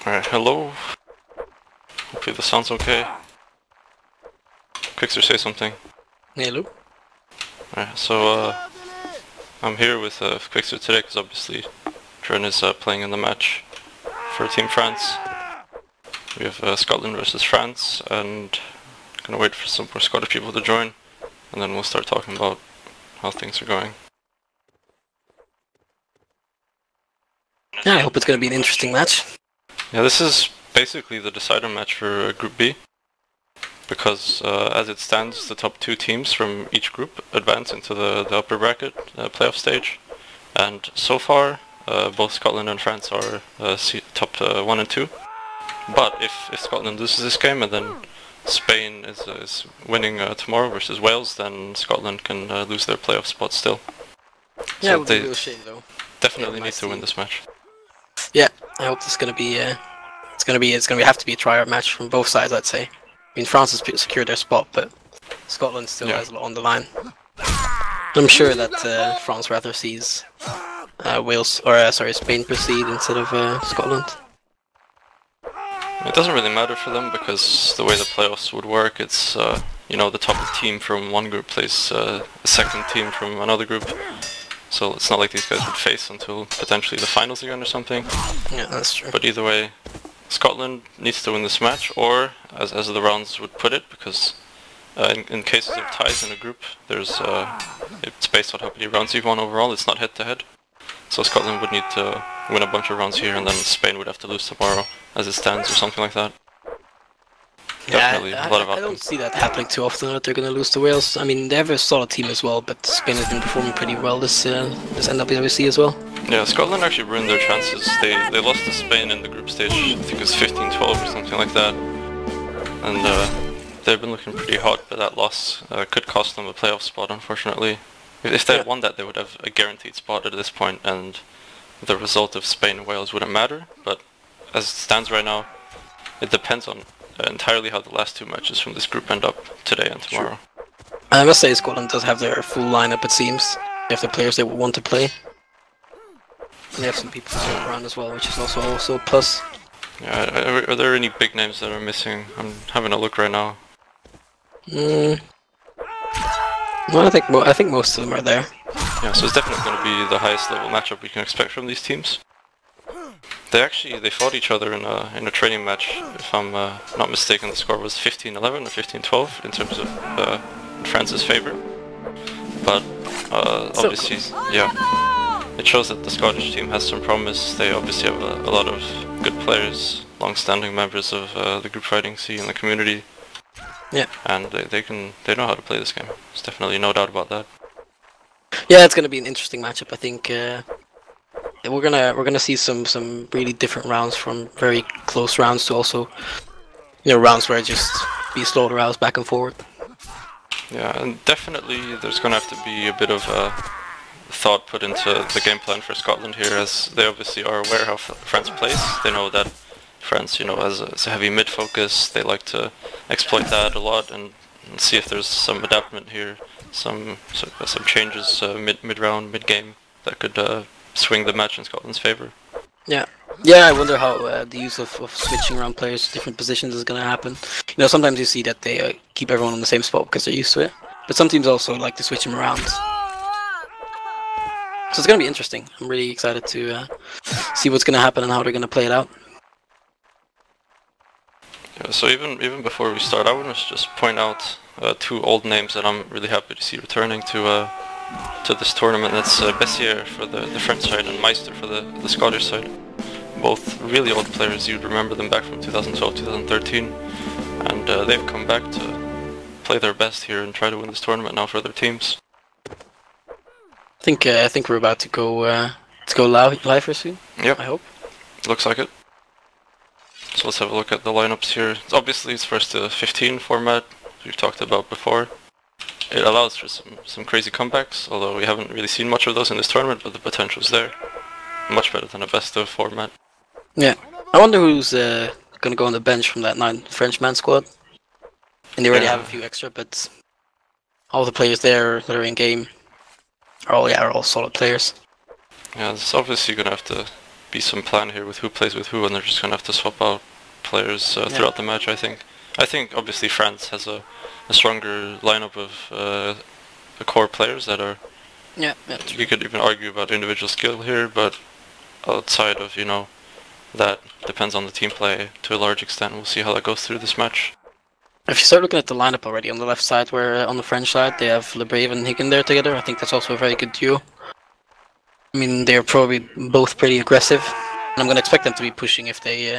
Alright, hello. Hopefully the sound's okay. Quixer, say something. Hello. Alright, so I'm here with Quixer today because obviously Trent is playing in the match for Team France. We have Scotland versus France, and gonna wait for some more Scottish people to join, and then we'll start talking about how things are going. Yeah, I hope it's gonna be an interesting match. Yeah, this is basically the decider match for Group B, because as it stands, the top two teams from each group advance into the upper bracket playoff stage, and so far both Scotland and France are top 1 and 2. But if Scotland loses this game and then Spain is winning tomorrow versus Wales, then Scotland can lose their playoff spot still. Yeah, So it would be a they real shame though. definitely need to win this match. Yeah, I hope this is gonna be it's gonna have to be a tryout match from both sides, I'd say. I mean, France has secured their spot, but Scotland still has a lot on the line. I'm sure that France rather sees Spain proceed instead of Scotland. It doesn't really matter for them because the way the playoffs would work, it's you know, the top team from one group plays a second team from another group. So it's not like these guys would face until potentially the finals again or something. Yeah, that's true. But either way, Scotland needs to win this match, or as the rounds would put it, because in cases of ties in a group, there's it's based on how many rounds you've won overall. It's not head to head. So Scotland would need to win a bunch of rounds here, and then Spain would have to lose tomorrow, as it stands, or something like that. Definitely a lot of I don't see that happening too often, that they're going to lose to Wales. I mean, they have a solid team as well, but Spain has been performing pretty well this NWWC as well. Yeah, Scotland actually ruined their chances. They lost to Spain in the group stage, I think it was 15-12 or something like that. And they've been looking pretty hot, but that loss could cost them a playoff spot, unfortunately. If they had won that, they would have a guaranteed spot at this point, and the result of Spain and Wales wouldn't matter. But as it stands right now, it depends on entirely how the last two matches from this group end up today and tomorrow. Sure. I must say Scotland does have their full lineup, it seems. They have the players they would want to play. And they have some people to throw around as well, which is also a plus. Yeah, are there any big names that are missing? I'm having a look right now. Well, I think most of them are there. Yeah, so it's definitely going to be the highest level matchup we can expect from these teams. They fought each other in a training match. If I'm not mistaken, the score was 15-11 or 15-12 in terms of France's favor. But obviously, yeah, it shows that the Scottish team has some promise. They obviously have a lot of good players, long-standing members of the group fighting scene in the community. Yeah, and they know how to play this game. There's definitely no doubt about that. Yeah, it's gonna be an interesting matchup. I think we're gonna see some really different rounds, from very close rounds to also, you know, rounds where it just be slaughterhouse back and forward. Yeah, and definitely there's gonna have to be a bit of thought put into the game plan for Scotland here, as they obviously are aware how France plays. They know that France, you know, has a heavy mid focus. They like to exploit that a lot and see if there's some adaptment here, some changes mid round, mid game that could swing the match in Scotland's favour. Yeah, I wonder how the use of switching around players to different positions is going to happen. You know, sometimes you see that they keep everyone on the same spot because they're used to it, but some teams also like to switch them around. So it's going to be interesting. I'm really excited to see what's going to happen and how they're going to play it out. Yeah, so even before we start, I want to just point out two old names that I'm really happy to see returning to this tournament. That's Bessier for the French side and Meister for the Scottish side. Both really old players. You'd remember them back from 2012, 2013, and they've come back to play their best here and try to win this tournament now for their teams. I think we're about to go live here soon. Yep. I hope. Looks like it. So let's have a look at the lineups here. Obviously it's first to 15 format, we've talked about before. It allows for some crazy comebacks, although we haven't really seen much of those in this tournament, but the potential's there. Much better than a best of format. Yeah. I wonder who's gonna go on the bench from that 9 Frenchman squad. And they already have a few extra, but all the players there that are in game are all solid players. Yeah, it's obviously gonna have to be some plan here with who plays with who, and they're just gonna have to swap out players throughout the match. I think obviously France has a stronger lineup of the core players that are. Yeah. You could even argue about individual skill here, but outside of that depends on the team play to a large extent. We'll see how that goes through this match. If you start looking at the lineup already on the left side, where on the French side they have Le Brave and Higgin there together, I think that's also a very good duo. I mean, they're probably both pretty aggressive, and I'm going to expect them to be pushing if they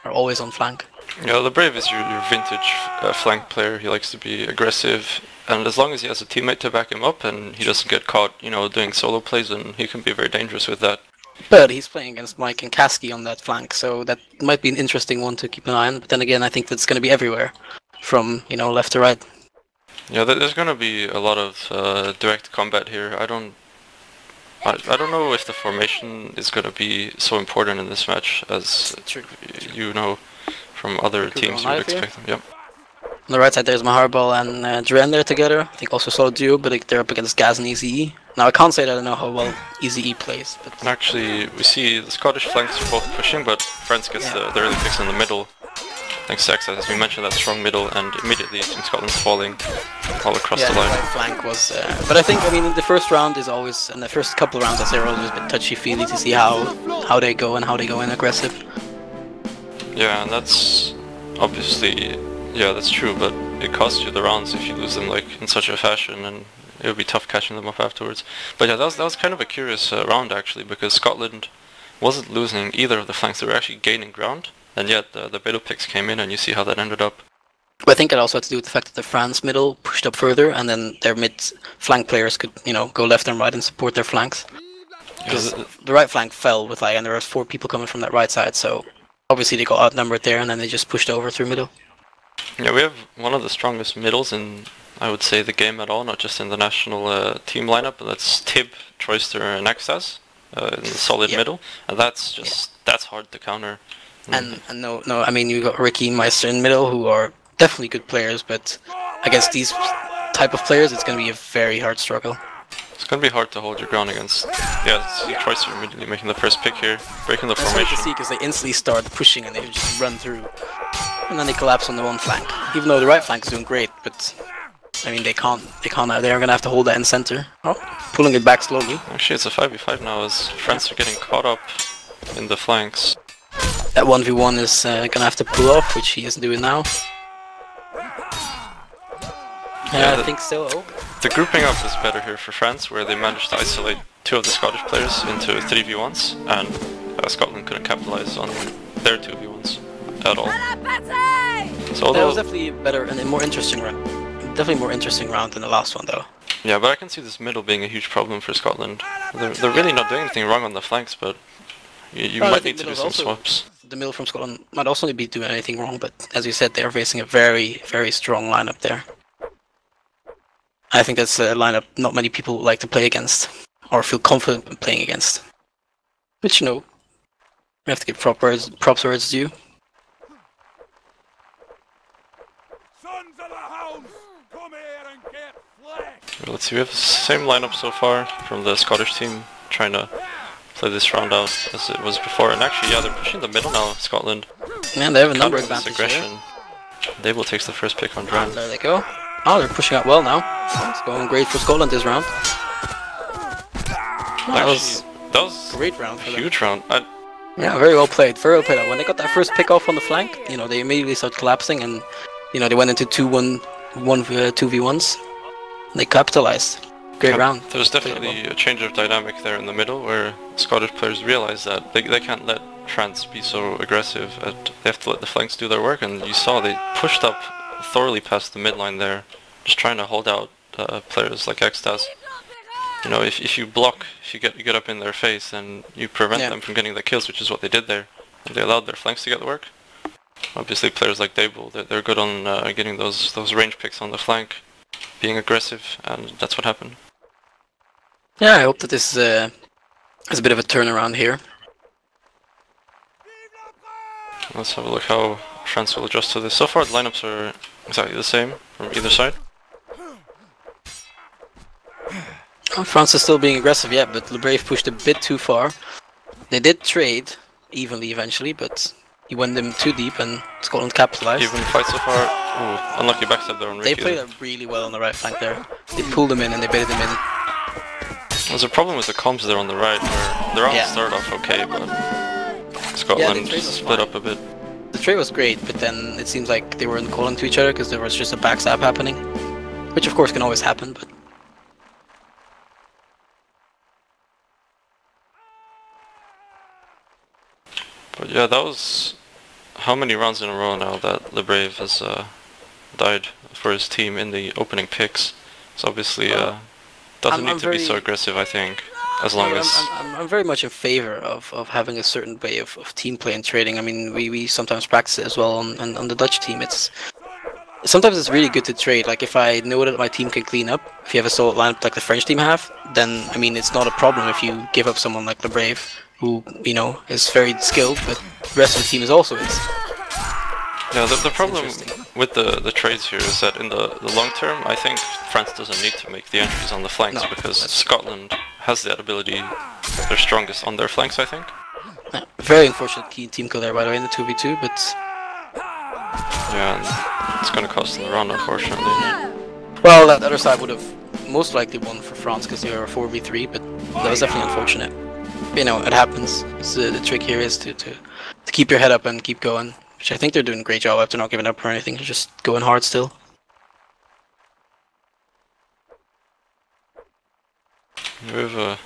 are always on flank. Yeah, Le Brave is your vintage flank player. He likes to be aggressive, and as long as he has a teammate to back him up and he doesn't get caught, doing solo plays, then he can be very dangerous with that. But he's playing against Mike and Kasky on that flank, so that might be an interesting one to keep an eye on. But then again, I think that's going to be everywhere, from left to right. Yeah, there's going to be a lot of direct combat here. I don't know if the formation is going to be so important in this match as from other teams you would expect them. Yep. On the right side there's Maharbal and Duran there together. I think also solid duo, but they're up against Gaz and Eazy-E. Now I can't say that I know how well Eazy-E plays, but... And actually, we see the Scottish flanks are both pushing, but France gets the early picks in the middle. Thanks to Access, as we mentioned, that strong middle, and immediately Team Scotland's falling all across the line. The right flank was... but I think, the first round is always, and the first couple of rounds, I'd say, are always a bit touchy-feely to see how they go and how they go in aggressive. Yeah, and that's obviously... Yeah, that's true, but it costs you the rounds if you lose them in such a fashion, and it would be tough catching them up afterwards. But yeah, that was kind of a curious round actually, because Scotland wasn't losing either of the flanks; they were actually gaining ground, and yet the middle picks came in, and you see how that ended up. But I think it also had to do with the fact that the France middle pushed up further, and then their mid flank players could, go left and right and support their flanks. Because the right flank fell with and there was 4 people coming from that right side, so obviously they got outnumbered there, and then they just pushed over through middle. Yeah, we have one of the strongest middles in, I would say, the game at all, not just in the national team lineup, but that's Tib, Troyster and Extas in the solid middle, and that's that's hard to counter. And no, you got Ricky and Meister in middle, who are definitely good players, but against these type of players it's going to be a very hard struggle. It's going to be hard to hold your ground against. Yeah, see Troyster immediately making the first pick here, breaking the formation. It's hard to see because they instantly start pushing and they just run through. And then they collapse on the one flank. Even though the right flank is doing great, but they can't. They're gonna have to hold that in center. Oh, pulling it back slowly. Actually, it's a 5v5 now as France are getting caught up in the flanks. That 1v1 is gonna have to pull off, which he is doing now. Yeah, I think so. Oh. The grouping up is better here for France, where they managed to isolate 2 of the Scottish players into 3v1s, and Scotland couldn't capitalize on their 2v1s at all. So that was definitely better and a more interesting round. Definitely more interesting round than the last one, though. Yeah, but I can see this middle being a huge problem for Scotland. They're really not doing anything wrong on the flanks, but you might need to do some swaps. The middle from Scotland might also be doing anything wrong, but as you said, they are facing a very, very strong lineup there. I think that's a lineup not many people like to play against, or feel confident in playing against. Which, we have to give props where it's due. Let's see, we have the same lineup so far from the Scottish team, trying to play this round out as it was before. And actually, yeah, they're pushing the middle now, Scotland. Yeah, they have a number advantage aggression. Dable takes the first pick on Duran. There they go. Oh, they're pushing out well now. It's going great for Scotland this round. That was a great round for them. Huge round. Yeah, very well played. Very well played. When they got that first pick off on the flank, they immediately started collapsing, and they went into 2v1s. They capitalized. Great round. There's definitely a change of dynamic there in the middle, where Scottish players realize that they can't let France be so aggressive. They have to let the flanks do their work, and you saw they pushed up thoroughly past the midline there, just trying to hold out players like Extas. If you block, if you get up in their face, and you prevent them from getting the kills, which is what they did there. They allowed their flanks to get the work. Obviously, players like Dable, they're good on getting those range picks on the flank, being aggressive, and that's what happened. Yeah, I hope that this is a bit of a turnaround here. Let's have a look how France will adjust to this. So far, the lineups are exactly the same from either side. France is still being aggressive, yeah, but Le Brave pushed a bit too far. They did trade, evenly eventually, but he went them too deep and Scotland capitalized. Even fight so far. Ooh, unlucky backstab there on Ricky. They played it really well on the right flank there. They pulled him in and they baited him in. There's a problem with the comms there on the right, where the round started off okay, but Scotland split up a bit. The trade was great, but then it seems like they weren't calling to each other because there was just a backstab happening, which of course can always happen, but... But yeah, that was how many rounds in a row now that Le Brave has died for his team in the opening picks. So obviously doesn't need to be so aggressive, I think, as long as... I'm very much in favor of having a certain way of team play and trading. I mean, we sometimes practice it as well on the Dutch team. Sometimes it's really good to trade. Like if I know that my team can clean up, if you have a solid lineup like the French team have, then I mean it's not a problem if you give up someone like Le Brave, who, you know, is very skilled, but the rest of the team is also is. Yeah, the problem with the trades here is that in the long term, I think France doesn't need to make the entries on the flanks because Scotland has that ability. They're strongest on their flanks, I think. Yeah, very unfortunate key team kill there, by the way, in the 2v2, but... Yeah, it's gonna cost them the round, unfortunately. Well, that other side would have most likely won for France because they were a 4v3, but that was definitely unfortunate. You know, it happens. So the trick here is to keep your head up and keep going, which I think they're doing a great job after not giving up or anything. They're just going hard still. We have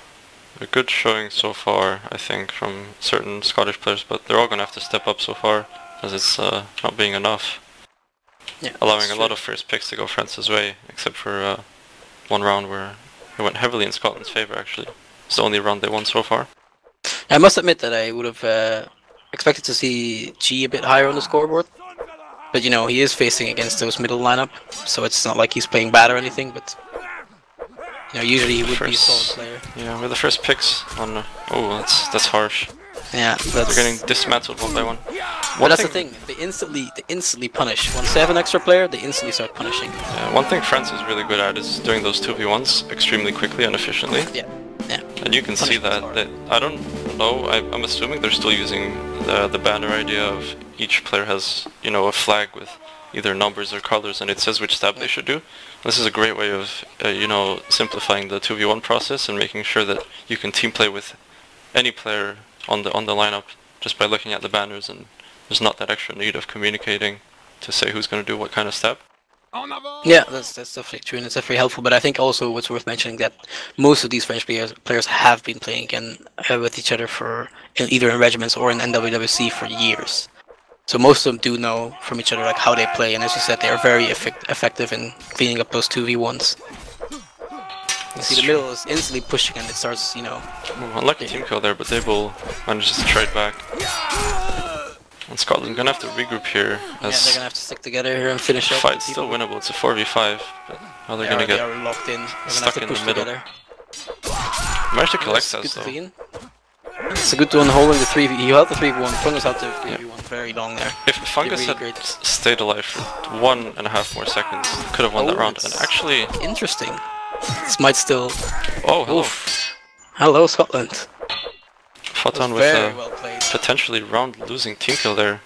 a good showing so far, I think, from certain Scottish players, but they're all going to have to step up so far, as it's not being enough. Yeah, allowing a lot of first picks to go France's way, except for one round where it went heavily in Scotland's favour, actually. It's the only round they won so far. I must admit that I would have expected to see G a bit higher on the scoreboard. But, you know, he is facing against those middle lineup, so it's not like he's playing bad or anything, but... You know, usually he would be a solid player. Yeah, with the first picks on... oh, that's harsh. Yeah, they're getting dismantled one by one. But that's the thing, they instantly punish. Once they have an extra player, they instantly start punishing. Yeah, one thing France is really good at is doing those 2v1s extremely quickly and efficiently. Yeah. And you can see that, I don't know, I'm assuming they're still using the banner idea of each player has, you know, a flag with either numbers or colors and it says which stab they should do. This is a great way of, you know, simplifying the 2v1 process and making sure that you can team play with any player on the lineup just by looking at the banners, and there's not that extra need of communicating to say who's going to do what kind of step. Yeah, that's definitely true, and it's definitely helpful. But I think also what's worth mentioning that most of these French players have been playing again with each other for either in regiments or in NWWC for years. So most of them do know from each other like how they play, and as you said, they are very effective in cleaning up those 2v1s. You see the middle is instantly pushing and it starts, you know... Unlucky team kill there, but they will manage to trade back. And Scotland gonna have to regroup here. As they're gonna have to stick together here and finish up. The fight's still winnable, it's a 4v5, but how they're gonna get locked in. stuck in the middle. Managed to collect that though. It's a good one holding the 3v. He held the 3v1. Fungus held the 3v1 very long there. If Fungus had stayed alive for 1.5 more seconds, could have won that round. And actually... Interesting. This might still... Oh, hello. Oof. Hello, Scotland. Fought on with a potentially round-losing team kill there.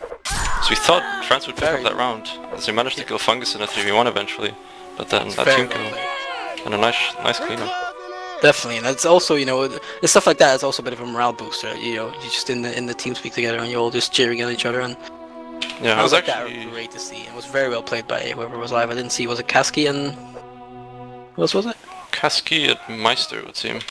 So we thought France would pick up that round, as they managed to kill Fungus in a 3v1 eventually. But then that team kill. And a nice cleanup. Definitely, and it's also, you know, stuff like that is also a bit of a morale booster. You know, you just in the team speak together and you're all just cheering at each other. And yeah, it was actually great to see. It was very well played by whoever was live. I didn't see, was it Kasky and who else was it? Kasky and Meister, it would seem.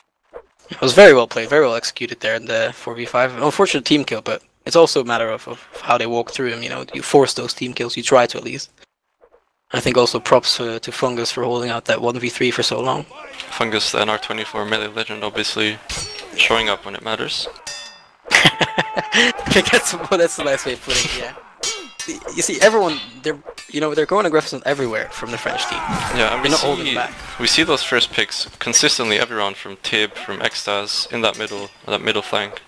It was very well played, very well executed there in the 4v5. Unfortunate team kill, but it's also a matter of how they walk through them. You know, you force those team kills, you try to at least. I think also props to Fungus for holding out that 1v3 for so long. Fungus, the NR24 melee legend, obviously showing up when it matters. I think that's the nice way of putting it, yeah. You see, everyone, they're going aggressive everywhere from the French team. Yeah, and we see those first picks consistently every round from Tib, from Extase, in that middle flank.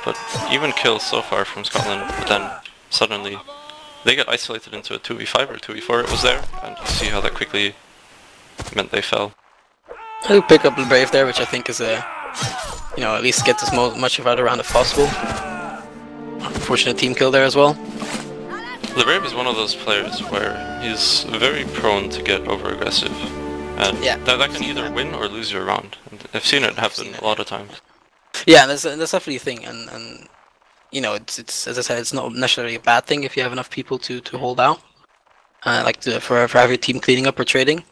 But even kills so far from Scotland, but then suddenly they get isolated into a 2v5 or 2v4, it was there, and you see how that quickly meant they fell. I do pick up the Brave there, which I think is you know, at least get as much of that around as possible. Unfortunate team kill there as well. Lebrave is one of those players where he's very prone to get over-aggressive. And that can either win or lose you a round. And I've seen it happen a lot of times. Yeah, that's definitely a thing, and you know, it's as I said, it's not necessarily a bad thing if you have enough people to hold out, for every team cleaning up or trading.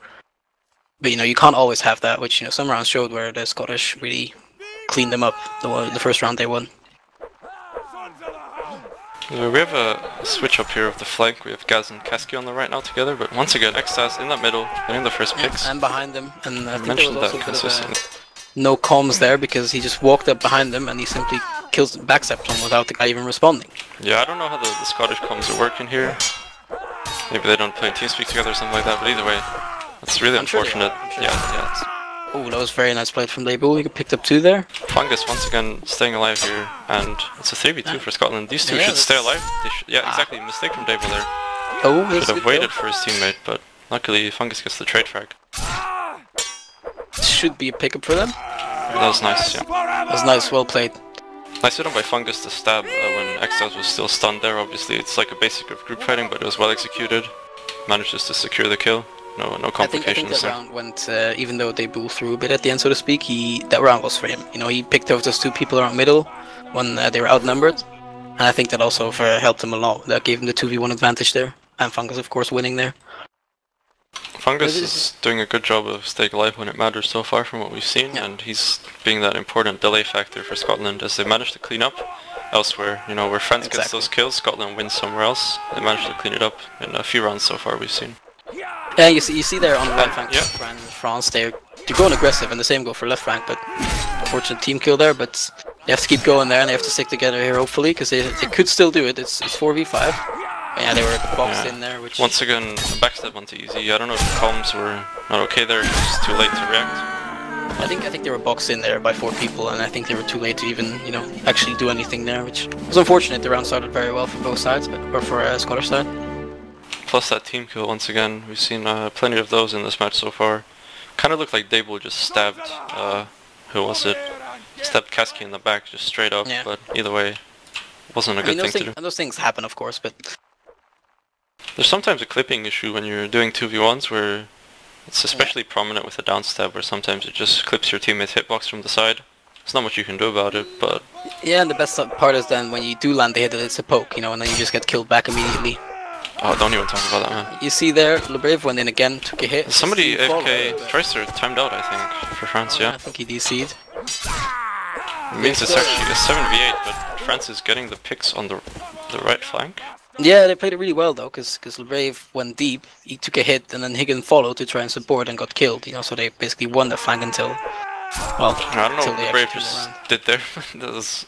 But you know, you can't always have that, which, you know, some rounds showed where the Scottish really cleaned them up. The first round they won. We have a switch up here of the flank. We have Gaz and Kaski on the right now together, but once again, Extaz in that middle, getting the first picks. And behind them, and I think mentioned there was that also a bit consistently. of no comms there, because he just walked up behind them and he simply kills backstepped him without the guy even responding. Yeah, I don't know how the Scottish comms are working here. Maybe they don't play TeamSpeak together or something like that, but either way, that's really unfortunate. Sure Yeah. Oh, that was very nice played from Label. He picked up 2 there. Fungus once again staying alive here, and it's a 3v2 for Scotland. These two should stay alive. They exactly. Mistake from Dable there. Oh, should have waited for his teammate, but luckily Fungus gets the trade frag. Should be a pickup for them. That was nice, yeah. That was nice, well played. Nice hit on by Fungus to stab when Extaz was still stunned there. Obviously, it's like a basic of group fighting, but it was well executed. Manages to secure the kill. No complications. I think that round went, even though they blew through a bit at the end, so to speak, that round was for him. You know, he picked over those 2 people around middle when they were outnumbered. And I think that also helped him a lot. That gave him the 2v1 advantage there. And Fungus, of course, winning there. Fungus is doing a good job of staying alive when it matters so far from what we've seen, and he's being that important delay factor for Scotland as they manage to clean up elsewhere. You know, where France gets those kills, Scotland wins somewhere else. They managed to clean it up in a few rounds so far we've seen. Yeah, you see there on the right flank, France, they're going aggressive, and the same go for left flank, but unfortunate team kill there, but they have to keep going there, and they have to stick together here, hopefully, because they could still do it. It's 4v5. But yeah, they were boxed in there, which... Once again, a backstab onto Easy. I don't know if the comms were not okay there, it's too late to react. I think they were boxed in there by 4 people, and I think they were too late to even, you know, actually do anything there, which was unfortunate. The round started very well for both sides, or for Scottish side. Plus that team kill once again. We've seen plenty of those in this match so far. Kind of looked like Dable just stabbed, who was it? Stabbed Kaski in the back just straight up, but either way, wasn't a good thing to do. And those things happen, of course, but... There's sometimes a clipping issue when you're doing 2v1s where it's especially prominent with a down stab, where sometimes it just clips your teammate's hitbox from the side. There's not much you can do about it, but... Yeah, and the best part is then when you do land the hit, it's a poke, you know, and then you just get killed back immediately. Oh, don't even talk about that, man. You see there, Lebrave went in again, took a hit. Somebody AFK Tracer timed out, I think, for France, yeah. I think he DC'd. It means it's actually a 7v8, but France is getting the picks on the right flank. Yeah, they played it really well though, because Lebrave went deep, he took a hit, and then Higgin followed to try and support and got killed, you know, so they basically won the flank until, well, I don't know what Lebrave just did there. That was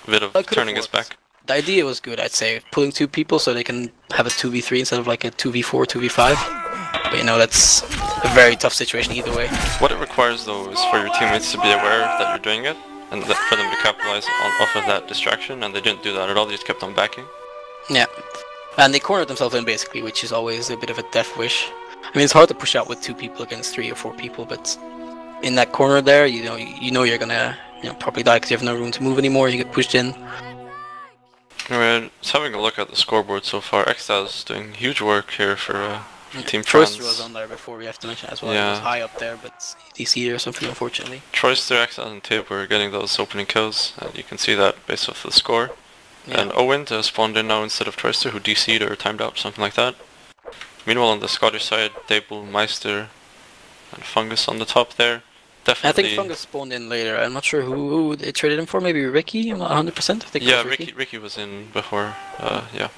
a bit of turning his back. The idea was good, I'd say, pulling 2 people so they can have a 2v3 instead of like a 2v4, 2v5. But you know, that's a very tough situation either way. What it requires though is for your teammates to be aware that you're doing it, and for them to capitalize off of that distraction, and they didn't do that at all, they just kept on backing. Yeah, and they cornered themselves in basically, which is always a bit of a death wish. I mean, it's hard to push out with 2 people against 3 or 4 people, but in that corner there, you know you're gonna probably die because you have no room to move anymore, you get pushed in. Anyway, just having a look at the scoreboard so far, Extaz doing huge work here for Team France. Troyster was on there before, we have to mention as well. Yeah. He was high up there, but DC or something, unfortunately. Troyster, Extaz and Tib were getting those opening kills, and you can see that based off the score. Yeah. And Owen spawned in now instead of Troyster, who DC'd or timed out, something like that. Meanwhile on the Scottish side, Dable, Meister, and Fungus on the top there. Definitely. I think Fungus spawned in later. I'm not sure who they traded him for. Maybe Ricky. I'm not 100%. I think. Yeah, Ricky was in before. Yeah.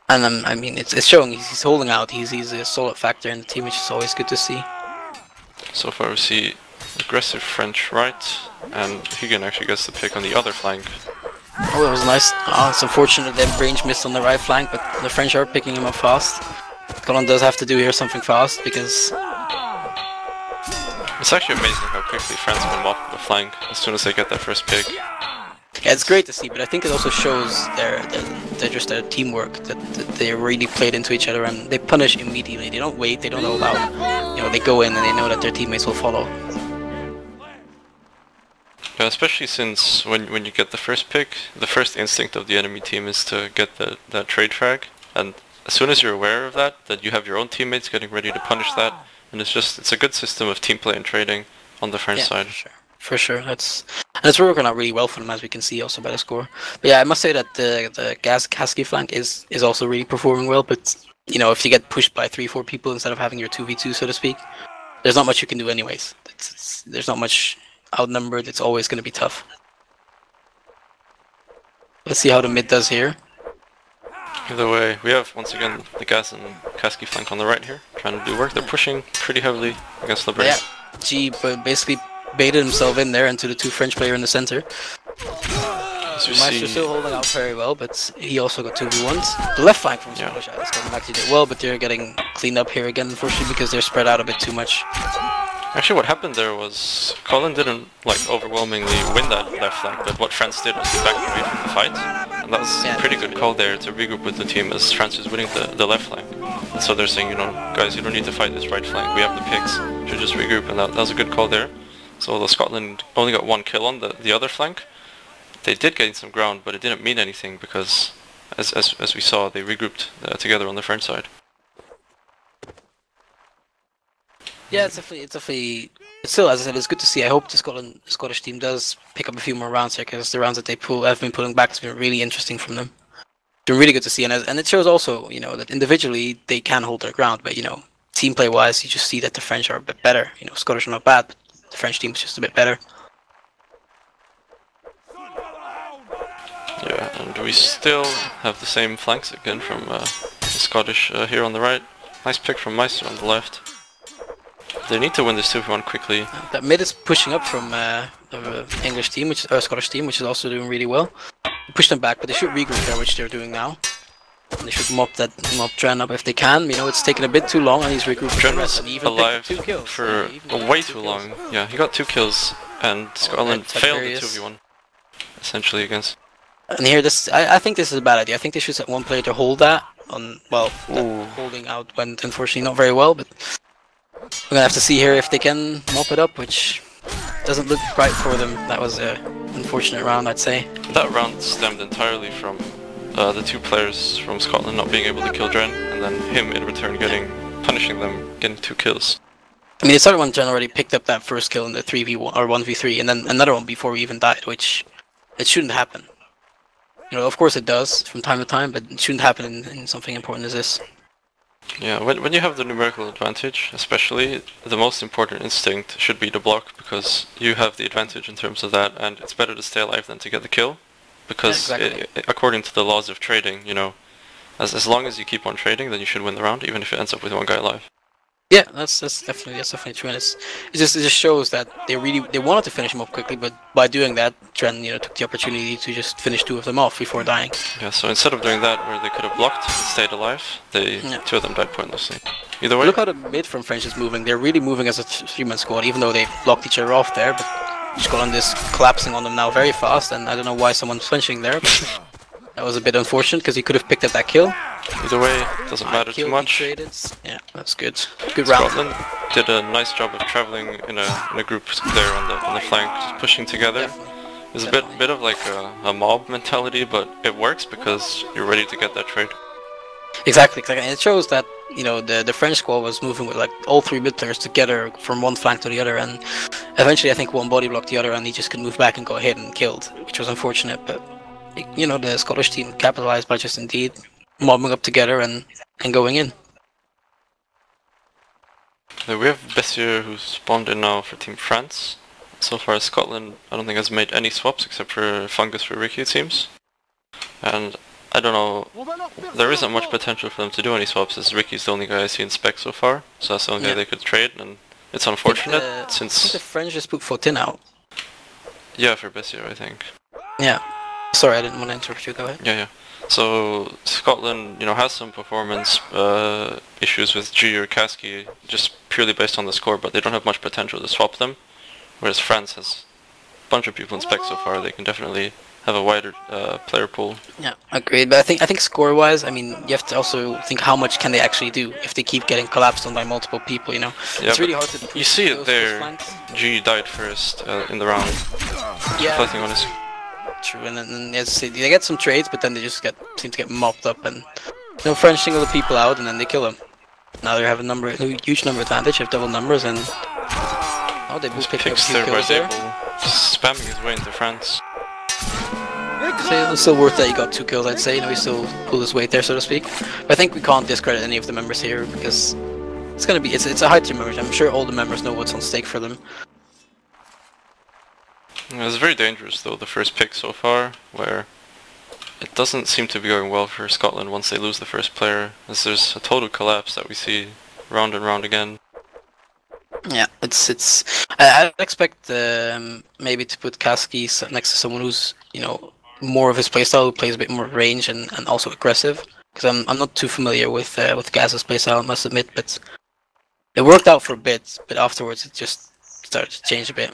And I mean, it's showing. He's holding out. He's a solid factor in the team, which is always good to see. So far we see aggressive French right, and Higgin actually gets the pick on the other flank. Oh, that was nice. It's unfortunate that range missed on the right flank, but the French are picking him up fast. Scotland does have to do here something fast because. It's actually amazing how quickly France can mop the flank as soon as they get that first pick. Yeah, it's great to see, but I think it also shows their teamwork, that they really played into each other and they punish immediately. They don't wait, they don't hold out. You know, they go in and they know that their teammates will follow. Yeah, especially since when you get the first pick, the first instinct of the enemy team is to get that trade frag, and as soon as you're aware of that you have your own teammates getting ready to punish that, and it's a good system of team play and trading on the French side. For sure. That's working out really well for them, as we can see also by the score. But yeah, I must say that the Kasky flank is also really performing well. But you know, if you get pushed by 3-4 people instead of having your 2v2, so to speak, there's not much you can do anyways. There's not much outnumbered. It's always going to be tough. Let's see how the mid does here. Either way, we have once again the Gas and Kasky flank on the right here, trying to do work. They're pushing pretty heavily against LeBray. Yeah, G basically baited himself in there into the 2 French player in the center. Maestro still holding out very well, but he also got 2v1s. The left flank from Scottish actually did well, but they're getting cleaned up here again, unfortunately, because they're spread out a bit too much. Actually, what happened there was Colin didn't like overwhelmingly win that left flank, but what France did was back away from the fight, and that was a pretty good call there to regroup with the team as France is winning the left flank. And so they're saying, you know, guys, you don't need to fight this right flank. We have the picks. You should just regroup, and that was a good call there. So although Scotland only got 1 kill on the other flank, they did gain some ground, but it didn't mean anything because, as we saw, they regrouped together on the French side. Yeah, it's definitely. It's still, as I said, it's good to see. I hope the Scottish team does pick up a few more rounds here, because the rounds that they have been pulling back has been really interesting from them. It's been really good to see, and it shows also, you know, that individually they can hold their ground, but you know, team play wise, you just see that the French are a bit better. You know, Scottish are not bad, but the French team is just a bit better. Yeah, and we still have the same flanks again from the Scottish here on the right. Nice pick from Meister on the left. They need to win this 2v1 quickly. That mid is pushing up from the English team, which is Scottish team, which is also doing really well. Push them back, but they should regroup there, which they're doing now. And they should mop Dren up if they can. You know, it's taken a bit too long, and he's regrouping. Dren was alive for way too long. Yeah, he got 2 kills, and Scotland failed the 2v1 essentially against. And here, I think this is a bad idea. I think they should set 1 player to hold that. Holding out went unfortunately not very well, but we're gonna have to see here if they can mop it up, which doesn't look right for them. That was an unfortunate round, I'd say. That round stemmed entirely from the 2 players from Scotland not being able to kill Dren, and then him in return punishing them, getting 2 kills. I mean, the other one Dren already picked up that first kill in the 3v1 or 1v3, and then another one before we even died, which it shouldn't happen. You know, of course it does from time to time, but it shouldn't happen in something important as this. Yeah, when you have the numerical advantage, especially, the most important instinct should be to block, because you have the advantage in terms of that, and it's better to stay alive than to get the kill. Because according to the laws of trading, you know, as long as you keep on trading, then you should win the round, even if it ends up with 1 guy alive. Yeah, that's definitely true, and it just shows that they wanted to finish him off quickly, but by doing that, Dren, you know, took the opportunity to just finish 2 of them off before dying. Yeah, so instead of doing that, where they could have blocked and stayed alive, 2 of them died pointlessly. Either way. Look how the mid from French is moving. They're really moving as a 3-man squad, even though they've blocked each other off there. But Scotland is collapsing on them now very fast, and I don't know why someone's flinching there. But that was a bit unfortunate, because he could have picked up that kill. Either way, it doesn't matter too much. Yeah, that's good. Good round. Scotland did a nice job of traveling in a group there on the flank, just pushing together. It was a bit of like a mob mentality, but it works because you're ready to get that trade. Exactly. And it shows that, you know, the French squad was moving with like all 3 mid players together from one flank to the other, and eventually I think one body blocked the other, and he just could move back and go ahead and killed, which was unfortunate. But you know, the Scottish team capitalized by just indeed mobbing up together and going in. We have Bessier who's spawned in now for Team France. So far Scotland, I don't think has made any swaps except for Fungus for Ricky, it seems. And I don't know, there isn't much potential for them to do any swaps, as Ricky's the only guy I see in spec so far. So that's the only guy they could trade, and it's unfortunate since... I think the French just put Fortin out. Yeah, for Bessier, I think. Yeah. Sorry, I didn't want to interrupt you, go ahead. Yeah. So Scotland, you know, has some performance issues with G or Kasky, just purely based on the score, but they don't have much potential to swap them. Whereas France has a bunch of people in spec so far, they can definitely have a wider player pool. Yeah, agreed. But I think score-wise, I mean, you have to also think how much can they actually do if they keep getting collapsed on by multiple people. You know, it's really hard to. You see it there. G died first in the round. reflecting on his... True, and then yes, they get some trades, but then they just seem to get mopped up, and French single the people out, and then they kill them. Now they have a huge number advantage, have double numbers, and they both pick up a few kills there. Spamming his way into France. So it's still worth that he got 2 kills, I'd say. He still pulled his weight there, so to speak. But I think we can't discredit any of the members here because it's a high tier membership. I'm sure all the members know what's on stake for them. It's very dangerous though, the first pick so far, where it doesn't seem to be going well for Scotland once they lose the first player, as there's a total collapse that we see round and round again. Yeah, I'd expect maybe to put Kasky next to someone who's more of his playstyle, who plays a bit more range and also aggressive. Because I'm not too familiar with Gaz's playstyle, I must admit, but it worked out for a bit, but afterwards it just started to change a bit.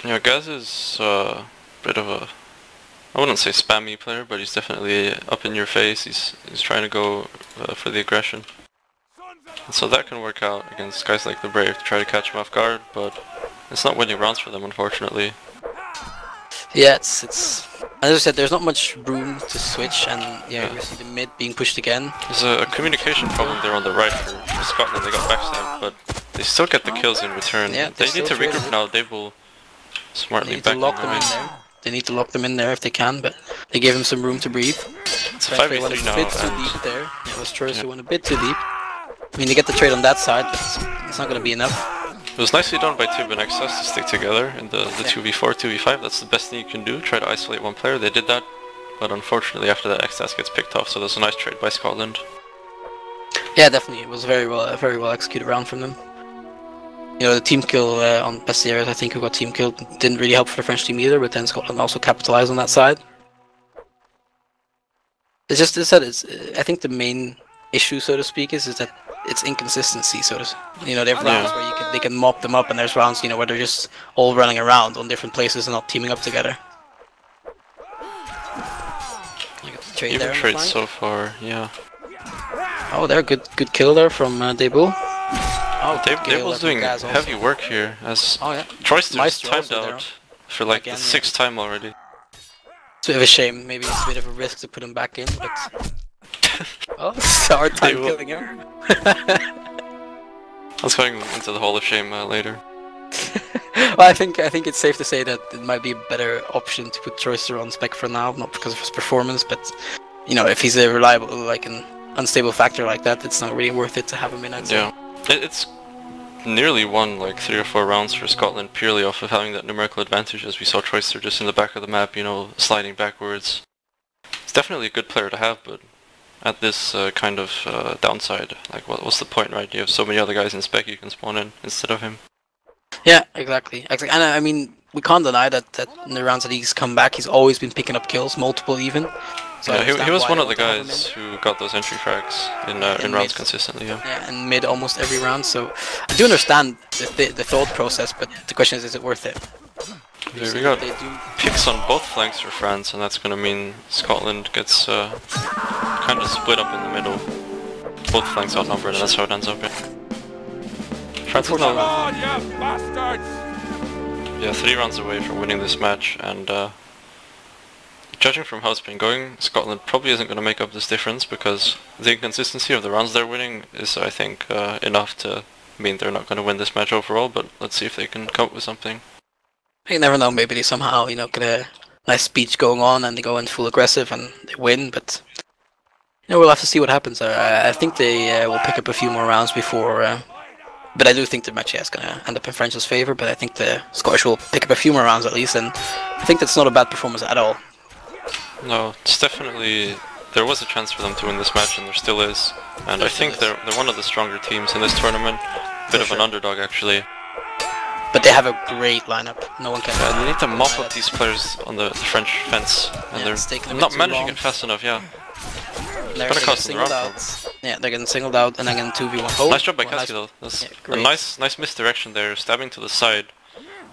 Yeah, Gaz is a bit of a, I wouldn't say spammy player, but he's definitely up in your face. He's trying to go for the aggression. And so that can work out against guys like the Brave to try to catch him off guard, but it's not winning rounds for them, unfortunately. Yeah, it's as I said, there's not much room to switch, and yeah, you see the mid being pushed again. There's a communication problem there on the right for Scotland. They got backstabbed, but they still get the kills in return. Yeah, they need to regroup now. They will smartly back lock them in there. They need to lock them in there if they can, but they gave him some room to breathe. It's a 5v3 now. A bit too deep there. Yeah, it was Troyes who went a bit too deep. I mean, they get the trade on that side, but it's not going to be enough. It was nicely done by Tube and Exas to stick together in the 2v4, 2v5. That's the best thing you can do, try to isolate one player. They did that, but unfortunately after that Exas gets picked off, so there's a nice trade by Scotland. Yeah, definitely. It was a very well executed round from them. The team kill on Bestiaires, I think, who got team killed, didn't really help for the French team either, but then Scotland also capitalized on that side. It's just I think the main issue, so to speak, is that it's inconsistency. So they have rounds where they can mop them up, and there's rounds where they're just all running around on different places and not teaming up together. Even trades so far, yeah. Oh, there, good kill there from Debul. Oh, Debul's doing heavy work here, as Troyster's timed out for like the 6th time already. It's a bit of a shame, maybe it's a bit of a risk to put him back in, but... Oh, it's a hard time killing him. That's going into the Hall of Shame later. Well, I think it's safe to say that it might be a better option to put Troyster on spec for now, not because of his performance, but if he's a reliable, like an unstable factor like that, it's not really worth it to have him in. I'd say. Yeah, it's nearly won like 3 or 4 rounds for Scotland purely off of having that numerical advantage, as we saw Troyster just in the back of the map, sliding backwards. It's definitely a good player to have, but at this kind of downside, like what's the point, right? You have so many other guys in spec you can spawn in instead of him. Yeah, exactly. And I mean, we can't deny that in the rounds that he's come back, he's always been picking up kills, multiple even. So yeah, he was one of the guys who got those entry frags in rounds consistently. Yeah, and mid almost every round. So I do understand the thought process, but the question is it worth it? There we go. Picks on both flanks for France, and that's going to mean Scotland gets kind of split up in the middle. Both flanks outnumbered, and that's how it ends up. France is now 3 rounds away from winning this match, and judging from how it's been going, Scotland probably isn't going to make up this difference, because the inconsistency of the rounds they're winning is, I think, enough to mean they're not going to win this match overall, but let's see if they can come up with something. You never know, maybe they somehow, get a nice speech going on and they go in full aggressive and they win, but we'll have to see what happens. I think they will pick up a few more rounds before, but I do think the match is going to end up in French's favour, but I think the Scottish will pick up a few more rounds at least, and I think that's not a bad performance at all. No, it's definitely, there was a chance for them to win this match, and there still is, and I think they're one of the stronger teams in this tournament, a bit of an underdog actually. But they have a great lineup, no one can... Yeah, they need to mop up these players on the French fence, and they're not managing it fast enough, yeah. They're getting singled out. Yeah, they're getting singled out and then getting 2v1. Oh, nice job by Kasky though, that's a nice misdirection there, stabbing to the side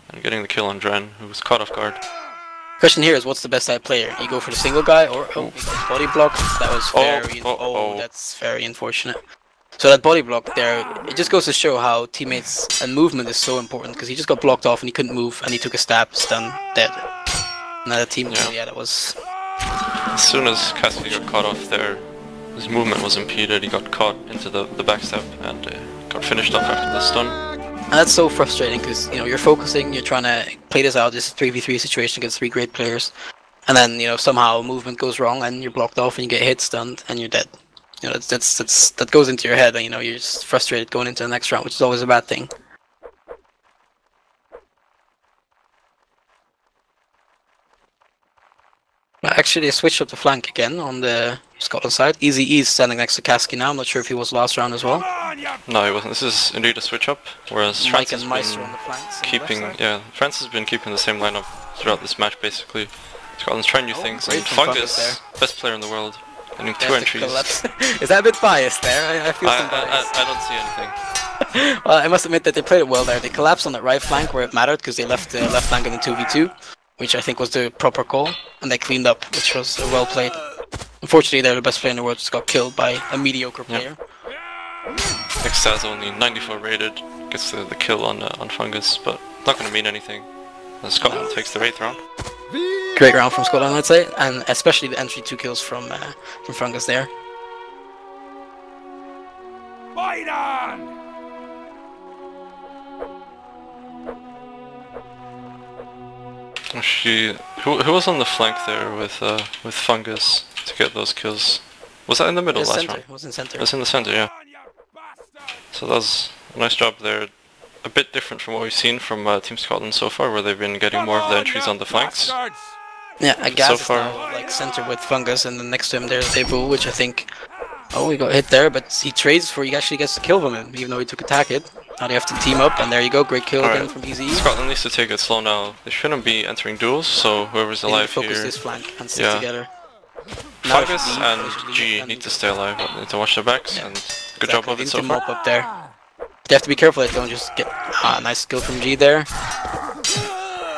and getting the kill on Dren, who was caught off guard. Question here is, what's the best side player? You go for the single guy or body block? That was very... that's very unfortunate. So that body block there, it just goes to show how teammates and movement is so important, because he just got blocked off and he couldn't move and he took a stab, stun, dead. Another team kill, yeah, that was... As soon as Cassidy got caught off there, his movement was impeded, he got caught into the backstep and got finished off after the stun. And that's so frustrating because, you know, you're focusing, you're trying to play this out, this 3v3 situation against 3 great players, and then, you know, somehow movement goes wrong and you're blocked off and you get hit, stunned, and you're dead. You know, that goes into your head, and you know, you're just frustrated going into the next round, which is always a bad thing. Actually, they switched up the flank again on the Scotland side. Easy is standing next to Kasky now. I'm not sure if he was last round as well. No, he wasn't. This is indeed a switch up, whereas Mike France and has Meister been on the flanks. keeping, France has been keeping the same lineup throughout this match basically. Scotland's trying new things, and Fungus, best player in the world, getting 2 entries. Is that a bit biased there? I feel some bias. I don't see anything. Well, I must admit that they played it well there. They collapsed on that right flank where it mattered, because they left the left flank in the 2v2, which I think was the proper call, and they cleaned up, which was well played. Unfortunately, they're the best player in the world, just got killed by a mediocre player. Extaz only 94 rated, gets the kill on Fungus, but not going to mean anything. Scotland takes the 8th round. Great round from Scotland, I'd say, and especially the entry 2 kills from Fungus there. Fight on! Who was on the flank there with Fungus to get those kills? Was that in the middle last round? It was in center. It was in the center, yeah. So that was a nice job there. A bit different from what we've seen from Team Scotland so far, where they've been getting more of the entries on the flanks. Yeah, Agaz so far, is now like center with Fungus, and then next to him there's Debu, which I think... Oh, he got hit there, but he trades before he actually gets the kill from him, even though he took a tag hit. Now they have to team up, and there you go, great kill again from Easy. Scotland needs to take it slow now. They shouldn't be entering duels, so whoever's alive here... focus this flank and stick together. Fungus and G need to stay alive, need to watch their backs, and good job of it so far. Up there. They have to be careful that they don't just get a nice skill from G there.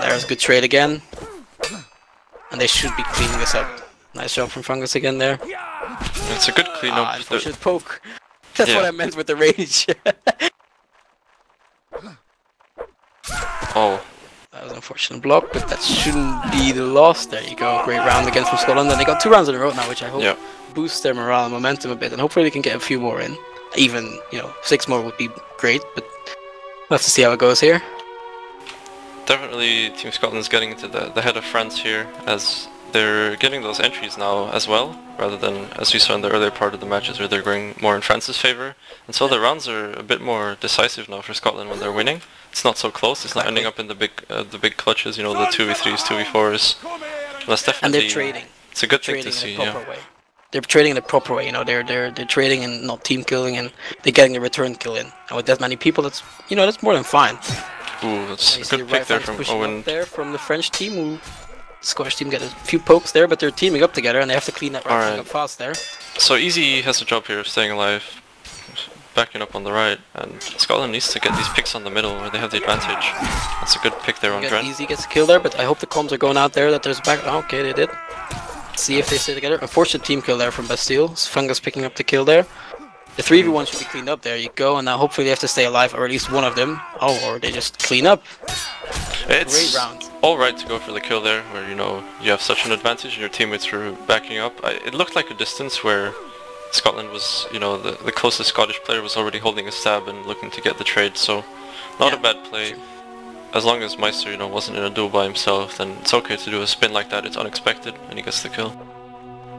There's a good trade again. And they should be cleaning this up. Nice job from Fungus again there. It's a good cleanup. Unfortunate poke. That's what I meant with the rage. Oh. That was an unfortunate block, but that shouldn't be the loss. There you go. Great round again from Scotland. And they got 2 rounds in a row now, which I hope boosts their morale and momentum a bit. And hopefully they can get a few more in. Even, you know, 6 more would be great, but we'll have to see how it goes here. Definitely Team Scotland's getting into the head of France here, as they're getting those entries now as well, rather than as we saw in the earlier part of the matches where they're going more in France's favour. And so the rounds are a bit more decisive now for Scotland when they're winning. It's not so close, it's not ending up in the big clutches, you know, the 2v3s, 2v4s. That's definitely... And they're trading. It's a good thing to see, way. They're trading in the proper way, you know, they're trading and not team killing, and they're getting the return kill in. And with that many people, that's, you know, that's more than fine. Ooh, that's a good pick there from Owen. There from the French team, who the Scottish team get a few pokes there, but they're teaming up together and they have to clean that right up fast there. So Easy has a job here of staying alive, backing up on the right, and Scotland needs to get these picks on the middle where they have the advantage. That's a good pick there on Dren. Easy gets a kill there, but I hope the comms are going out there that there's a back. Oh, okay, they did. See if they stay together. Unfortunate team kill there from Bastille. Fungus picking up the kill there. The 3v1 should be cleaned up. There you go. And now hopefully they have to stay alive, or at least one of them. Oh, or they just clean up. It's great round. Alright to go for the kill there, where you know you have such an advantage and your teammates are backing up. It looked like a distance where Scotland was, you know, the closest Scottish player was already holding a stab and looking to get the trade. So not a bad play. True. As long as Meister, you know, wasn't in a duel by himself, then it's okay to do a spin like that. It's unexpected, and he gets the kill.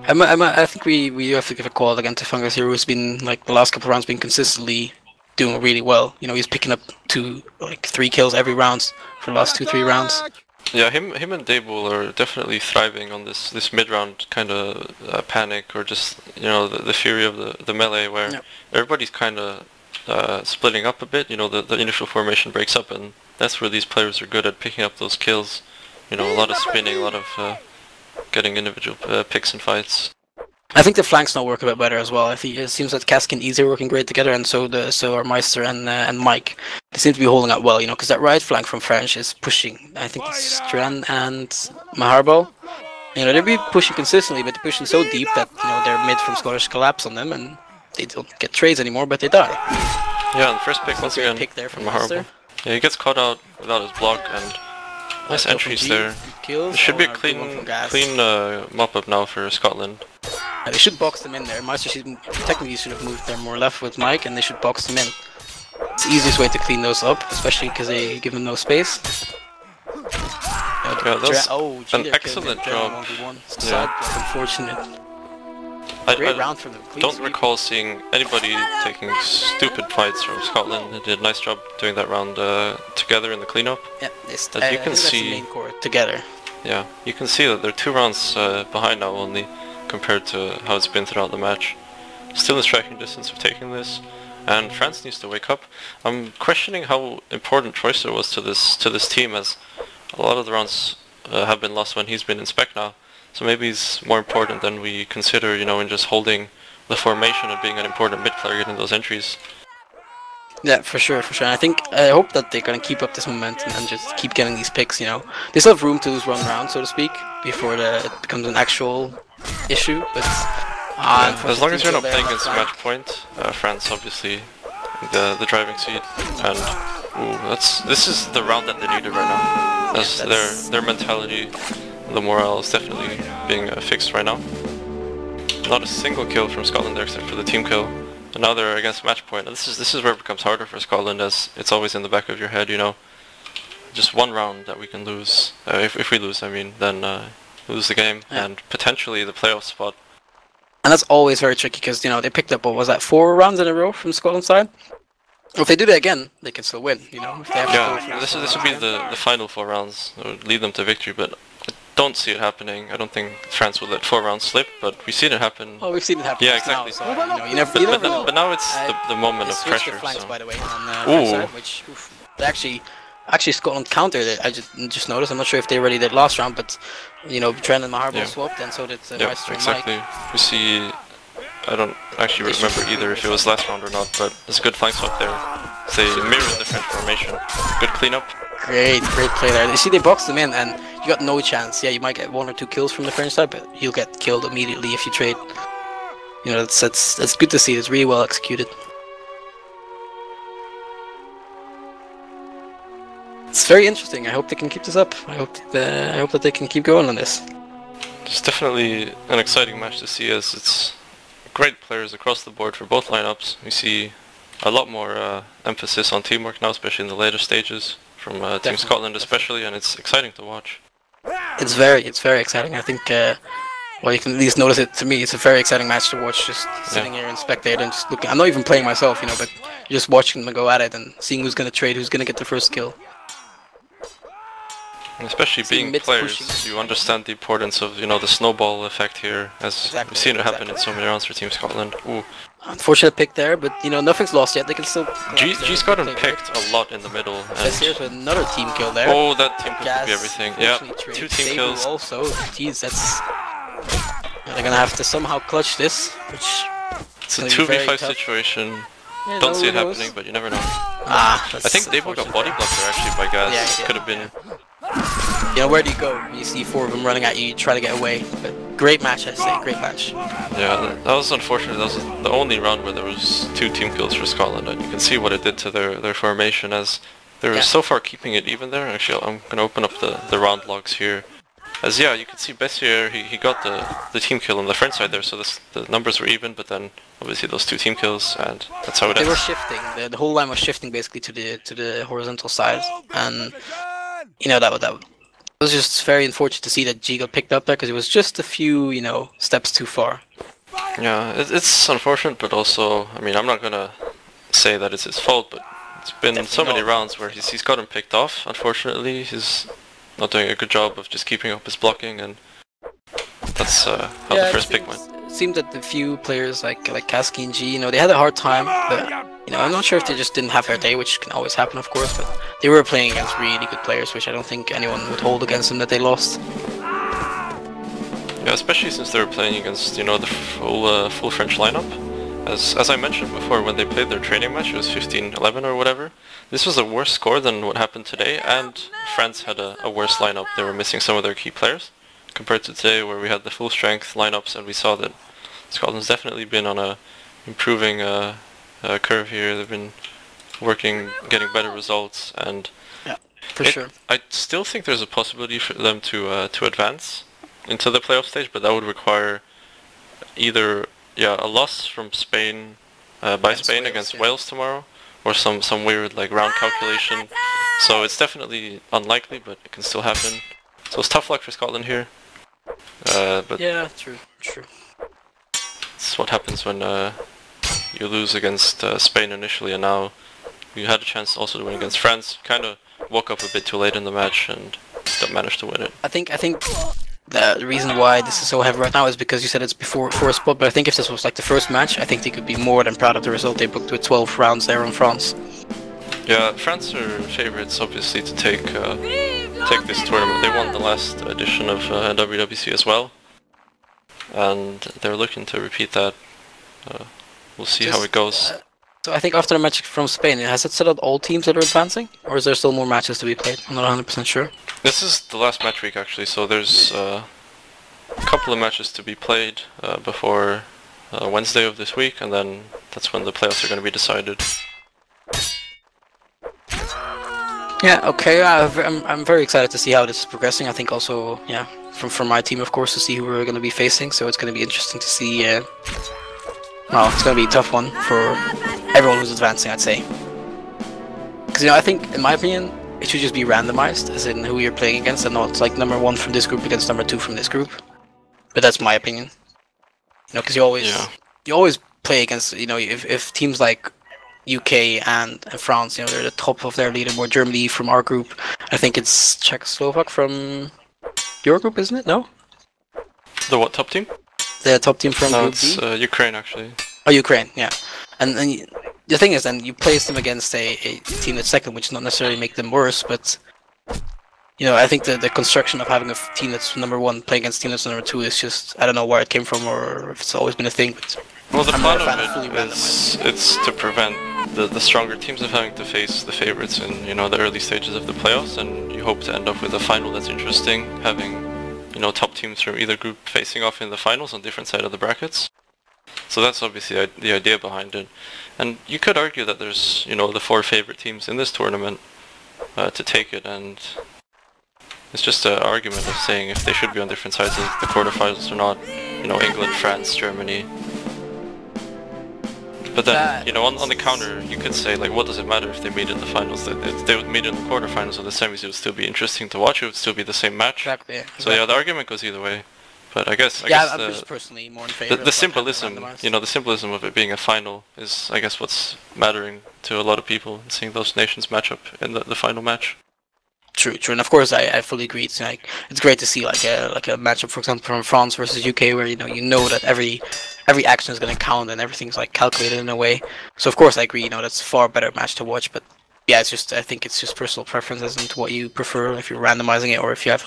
I think we have to give a call again to Fungus here, who's been, like, the last couple of rounds been consistently doing really well. You know, he's picking up 3 kills every round for the last 2-3 rounds. Yeah, him and Dable are definitely thriving on this mid-round kind of panic, or just, you know, the fury of the melee, where everybody's kind of splitting up a bit. You know, the initial formation breaks up, and that's where these players are good at picking up those kills. You know, a lot of spinning, a lot of getting individual picks and fights. I think the flanks now work a bit better as well. I think it seems that Kasky and Easy are working great together, and so are Meister and Mike. They seem to be holding up well, you know, because that right flank from French is pushing. I think it's Stran and Maharbo. You know, they'll be pushing consistently, but they're pushing so deep that, you know, their mid from Scottish collapse on them, and they don't get trades anymore, but they die. Yeah, and first pick once Great again pick there from Horrible. Master. Yeah, he gets caught out without his block, and nice entries there. Kills. It should be a Good clean, one from Gas. mop-up now for Scotland. They should box them in there. Meister technically should have moved there more left with Mike, and they should box them in. It's the easiest way to clean those up, especially because they give them no space. Yeah, that's an Jeter excellent job. Sad, unfortunate. Great round for them. I don't recall seeing anybody taking stupid fights from Scotland. They did a nice job doing that round together in the cleanup. Yeah, As you can see, the main core together. Yeah, you can see that they're 2 rounds behind now only, compared to how it's been throughout the match. Still in striking distance of taking this, and France needs to wake up. I'm questioning how important Troyster was to this team, as a lot of the rounds have been lost when he's been in spec now. So maybe he's more important than we consider, you know, in just holding the formation and being an important mid player getting those entries. Yeah, for sure. And I hope that they're gonna keep up this momentum and just keep getting these picks. You know, they still have room to lose one round, so to speak, before it becomes an actual issue. But as long as you're not playing against match point, France obviously the driving seat, and this is the round that they needed right now. As their mentality, the morale is definitely being fixed right now. Not a single kill from Scotland there except for the team kill. And now they're against match point. And this is where it becomes harder for Scotland, as it's always in the back of your head, you know. Just one round that we can lose. If we lose, I mean, then lose the game and potentially the playoff spot. And that's always very tricky because, you know, they picked up, what was that, 4 rounds in a row from Scotland's side? If they do that again, they can still win, you know. If they have this would be the final 4 rounds that would lead them to victory, but I don't see it happening. I don't think France would let 4 rounds slip, but we've seen it happen. Oh, we've seen it happen. Yeah, exactly. Now, so, you never know. But now it's the moment of pressure. Flanks, so. by the way, on the side, which actually Scotland countered it. I just noticed. I'm not sure if they already did last round, but you know, Trent and Maharbo swapped, and so did Meister and Mike. Exactly. We see. I don't actually remember either if it was last round or not, but it's a good flank swap there. They mirror the French formation. Good cleanup. Great play there. You see, they boxed them in, and you got no chance. Yeah, you might get 1 or 2 kills from the French side, but you'll get killed immediately if you trade. You know, that's good to see. It's really well executed. It's very interesting. I hope they can keep this up. I hope that they can keep going on this. It's definitely an exciting match to see, as it's great players across the board for both lineups. We see a lot more emphasis on teamwork now, especially in the later stages from Team Scotland especially, and it's exciting to watch. It's very exciting. I think, well, you can at least notice it. To me, it's a very exciting match to watch, just sitting here and spectating and just looking. I'm not even playing myself, you know, but just watching them go at it and seeing who's going to trade, who's going to get the first kill. And especially being players, you understand the importance of, you know, the snowball effect here, as we've seen it happen in so many rounds for Team Scotland. Ooh. Unfortunate pick there, but you know, nothing's lost yet. They can still. G's gotten picked a lot in the middle. And here's another team kill there. Oh, that team kill could be everything. Yeah, 2 team kills. Also, geez, that's. They're gonna have to somehow clutch this, which. It's a 2v5 situation. Yeah, don't see it happening, but you never know. I think Davo got body blocked there actually by Gas. Yeah, could have been. You know, where do you go? You see 4 of them running at you, you try to get away. But great match, I say, great match. Yeah, that was unfortunate. That was the only round where there was 2 team kills for Scotland, and you can see what it did to their formation, as they were so far keeping it even there. Actually, I'm gonna open up the round logs here. As you can see Bessier, he got the team kill on the French side there, so the numbers were even, but then obviously those 2 team kills, and that's how it ends. They were shifting. The whole line was shifting basically to the horizontal side, and you know that was just very unfortunate to see that G got picked up there, because it was just a few, you know, steps too far. Yeah, it's unfortunate, but also, I mean, I'm not gonna say that it's his fault, but it's been so many rounds where he's gotten picked off. Unfortunately, he's not doing a good job of just keeping up his blocking, and that's how the first pick went. It seemed that the few players like Kasky and G, you know, they had a hard time, but you know, I'm not sure if they just didn't have their day, which can always happen, of course, but they were playing against really good players, which I don't think anyone would hold against them that they lost. Yeah, especially since they were playing against, you know, the full French lineup. As I mentioned before, when they played their training match, it was 15-11 or whatever. This was a worse score than what happened today, and France had a worse lineup. They were missing some of their key players, compared to today where we had the full strength lineups, and we saw that Scotland's definitely been on a improving curve here. They've been getting better results, and Yeah, for sure. I still think there's a possibility for them to advance into the playoff stage, but that would require either a loss from Spain by Spain against Wales tomorrow, or some weird like round calculation. So it's definitely unlikely, but it can still happen. So it's tough luck for Scotland here. But Yeah, true. it's what happens when you lose against Spain initially, and now you had a chance also to win against France. Kind of woke up a bit too late in the match and don't manage to win it. I think the reason why this is so heavy right now is because you said it's before a spot, but I think if this was like the first match, I think they could be more than proud of the result they booked with 12 rounds there on France. Yeah, France are favourites obviously to take this tournament. They won the last edition of NWWC as well, and they're looking to repeat that. We'll see how it goes. So I think after the match from Spain, has it settled all teams that are advancing, or is there still more matches to be played? I'm not 100% sure. This is the last match week actually, so there's a couple of matches to be played before Wednesday of this week, and then that's when the playoffs are going to be decided. Yeah, okay, I'm very excited to see how this is progressing. I think also, yeah, from my team, of course, to see who we're going to be facing, so it's going to be interesting to see. Well, it's going to be a tough one for everyone who's advancing, I'd say. Because, I think, in my opinion, it should just be randomized, as in who you're playing against, and not like number 1 from this group against number 2 from this group. But that's my opinion. Because you always play against, if teams like UK and France, they're the top of their leaderboard. Germany from our group, I think it's Czechoslovak from your group, isn't it? No? The what top team? The top team from No, Group it's B? Ukraine actually. Oh, Ukraine, yeah. And the thing is, then you place them against a team that's second, which does not necessarily make them worse, but I think the construction of having a team that's number 1 playing against a team that's number 2 is just, I don't know where it came from or if it's always been a thing. But well, the plan of it is it's to prevent the stronger teams of having to face the favorites in the early stages of the playoffs, and you hope to end up with a final that's interesting, having top teams from either group facing off in the finals on different side of the brackets. So that's obviously the idea behind it. And you could argue that there's the 4 favorite teams in this tournament to take it, and it's just an argument of saying if they should be on different sides of the quarterfinals or not. England, France, Germany. But then, on the counter, you could say, like, what does it matter if they meet in the finals? If they would meet in the quarterfinals or the semis, it would still be interesting to watch. It would still be the same match. Exactly. Yeah, So yeah, the argument goes either way. But I guess I'm just personally more in favor. the symbolism, the symbolism of it being a final is, I guess, what's mattering to a lot of people, seeing those nations match up in the final match. True, and of course I fully agree. It's great to see like a matchup, for example, from France versus UK, where that every action is going to count and everything's like calculated in a way. So of course I agree. That's a far better match to watch. But yeah, I think it's just personal preference as to what you prefer, if you're randomizing it or if you have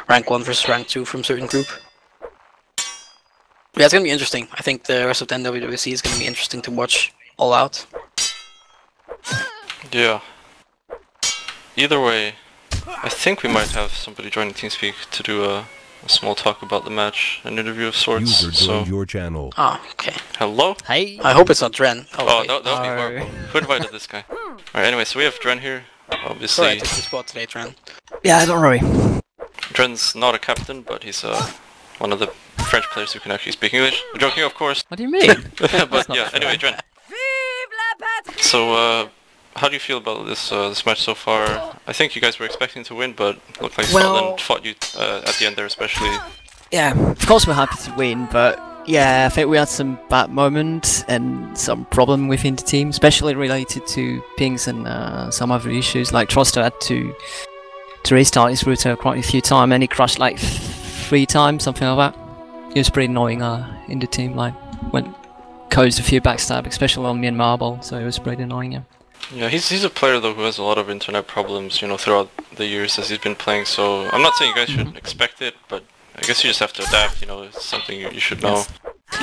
rank 1 versus rank 2 from a certain group. Yeah, it's going to be interesting. I think the rest of the NWWC is going to be interesting to watch all out. Yeah. Either way, I think we might have somebody joining TeamSpeak to do a small talk about the match, an interview of sorts. User joined your channel. Oh, okay. Hello? Hey. I hope it's not Dren. Oh, that would be horrible. Who invited this guy? Alright, anyway, so we have Dren here. Obviously. Sorry, I took your spot today, Dren. Yeah, don't worry. Dren's not a captain, but he's one of the French players who can actually speak English. I'm joking, of course. What do you mean? But yeah, anyway, Dren. So, how do you feel about this match so far? I think you guys were expecting to win, but looked like Scotland fought you at the end there, especially. Yeah, of course we're happy to win, but yeah, I think we had some bad moments and some problem within the team, especially related to pings and some other issues. Like Troster had to restart his router quite a few times, and he crashed like 3 times, something like that. It was pretty annoying in the team, like when caused a few backstab, especially on me and Marble, so it was pretty annoying. Yeah. Yeah, he's a player though who has a lot of internet problems, throughout the years as he's been playing. So I'm not saying you guys should expect it, but I guess you just have to adapt. It's something you should know.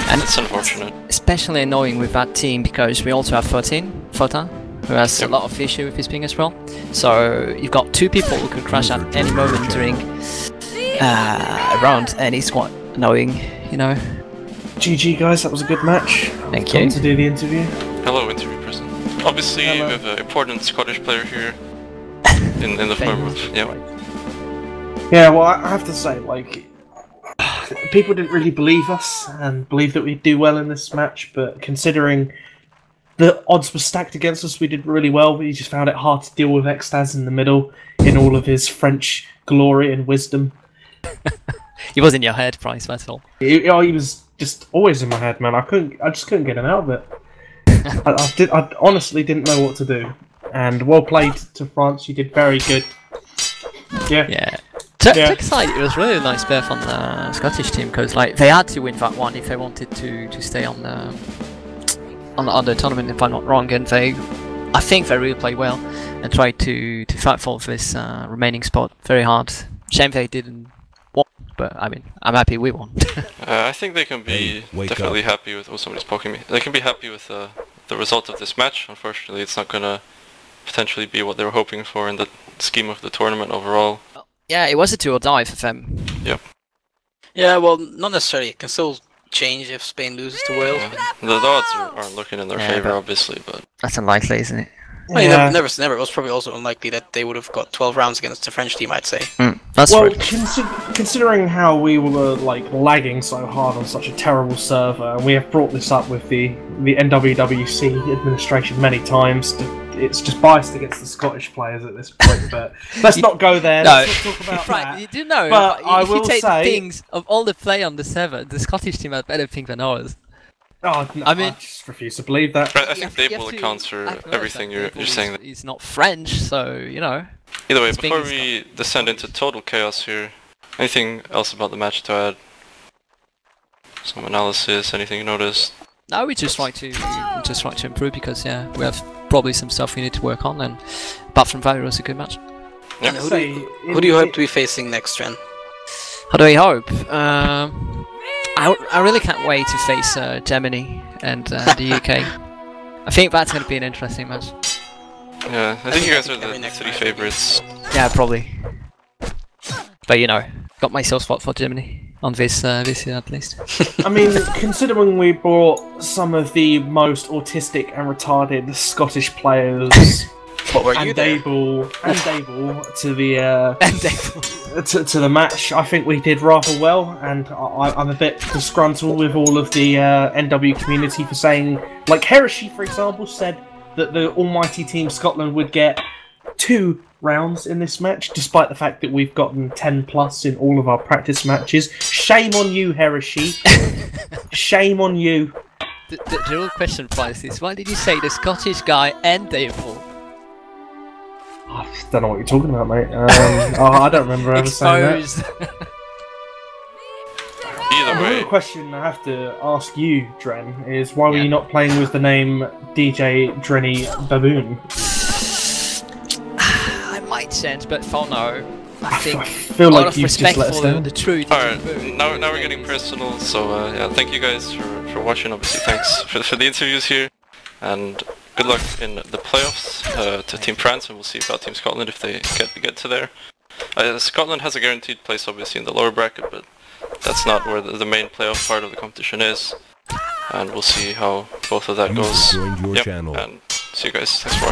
And it's unfortunate. Especially annoying with that team because we also have Fotin, who has a lot of issue with his ping as well. So you've got 2 people who could crash at any moment during a round, and it's quite annoying, GG guys, that was a good match. Thank come you. to do the interview. Hello, interview person. Obviously, Hello. we have an important Scottish player here in the form of Yeah, well, I have to say, like, people didn't really believe us and believe that we'd do well in this match, but considering the odds were stacked against us, we did really well. We just found it hard to deal with Extaz in the middle in all of his French glory and wisdom. He was in your head, Price, that's all. He was just always in my head, man. I just couldn't get him out of it. I honestly didn't know what to do. And well played to France. You did very good. Yeah. Yeah. Check aside, it was really a nice pair from the Scottish team because like they had to win that one if they wanted to stay on the tournament, if I'm not wrong, and I think they really played well and tried to fight for this remaining spot very hard. Shame they didn't win, but I mean I'm happy we won. I think they can be definitely happy with. Oh, somebody's poking me. They can be happy with the result of this match. Unfortunately, it's not gonna potentially be what they were hoping for in the scheme of the tournament overall. Yeah, it was a 2 or die for them. Yep. Yeah, well, not necessarily. It can still change if Spain loses to Wales. Yeah. The odds aren't looking in their favour, but obviously, but that's unlikely, isn't it? Well, you never. It was probably also unlikely that they would have got 12 rounds against the French team, I'd say. That's well, true. Considering how we were like lagging so hard on such a terrible server, and we have brought this up with the NWWC administration many times. It's just biased against the Scottish players at this point, but let's not go there. No, let's not talk about right, that. you do know, but if I you will take say, the things of all the play on the server, the Scottish team had better ping than ours. Oh, no, I mean, I just refuse to believe that. I think Dave accounts for everything you're saying. He's not French, so, you know. Either way, before we descend into total chaos here, anything else about the match to add? Some analysis, anything you noticed? No, we just try to improve because yeah, we have probably some stuff we need to work on, and apart from that, it was a good match. Yeah. And who do you hope to be facing next, Ren? How do we hope? I really can't wait to face Germany and the UK. I think that's going to be an interesting match. Yeah, I think you guys are the 3 favourites. Yeah, probably. But you know, got my soft spot for Germany on this year at least. I mean, considering we brought some of the most autistic and retarded Scottish players and Dable to the to the match, I think we did rather well, and I'm a bit disgruntled with all of the NW community for saying, like Heresy, for example, said that the almighty Team Scotland would get 2 rounds in this match, despite the fact that we've gotten 10 plus in all of our practice matches. Shame on you, Heresy. Shame on you. The real question, Price, is why did you say the Scottish guy and Dable? I don't know what you're talking about, mate. I don't remember ever saying that. Either way, the real question I have to ask you, Dren, is why were you not playing with the name DJ Drenny Baboon? I might change, but for now, I think I feel like out of you've respect just let us for down. the truth. alright, now we're getting personal, so yeah, thank you guys for watching, obviously thanks for the interviews here, and good luck in the playoffs to Team France, and we'll see about Team Scotland if they get to there. Scotland has a guaranteed place obviously in the lower bracket, but that's not where the main playoff part of the competition is, and we'll see how both of that goes. Joined your channel. And see you guys, thanks for watching.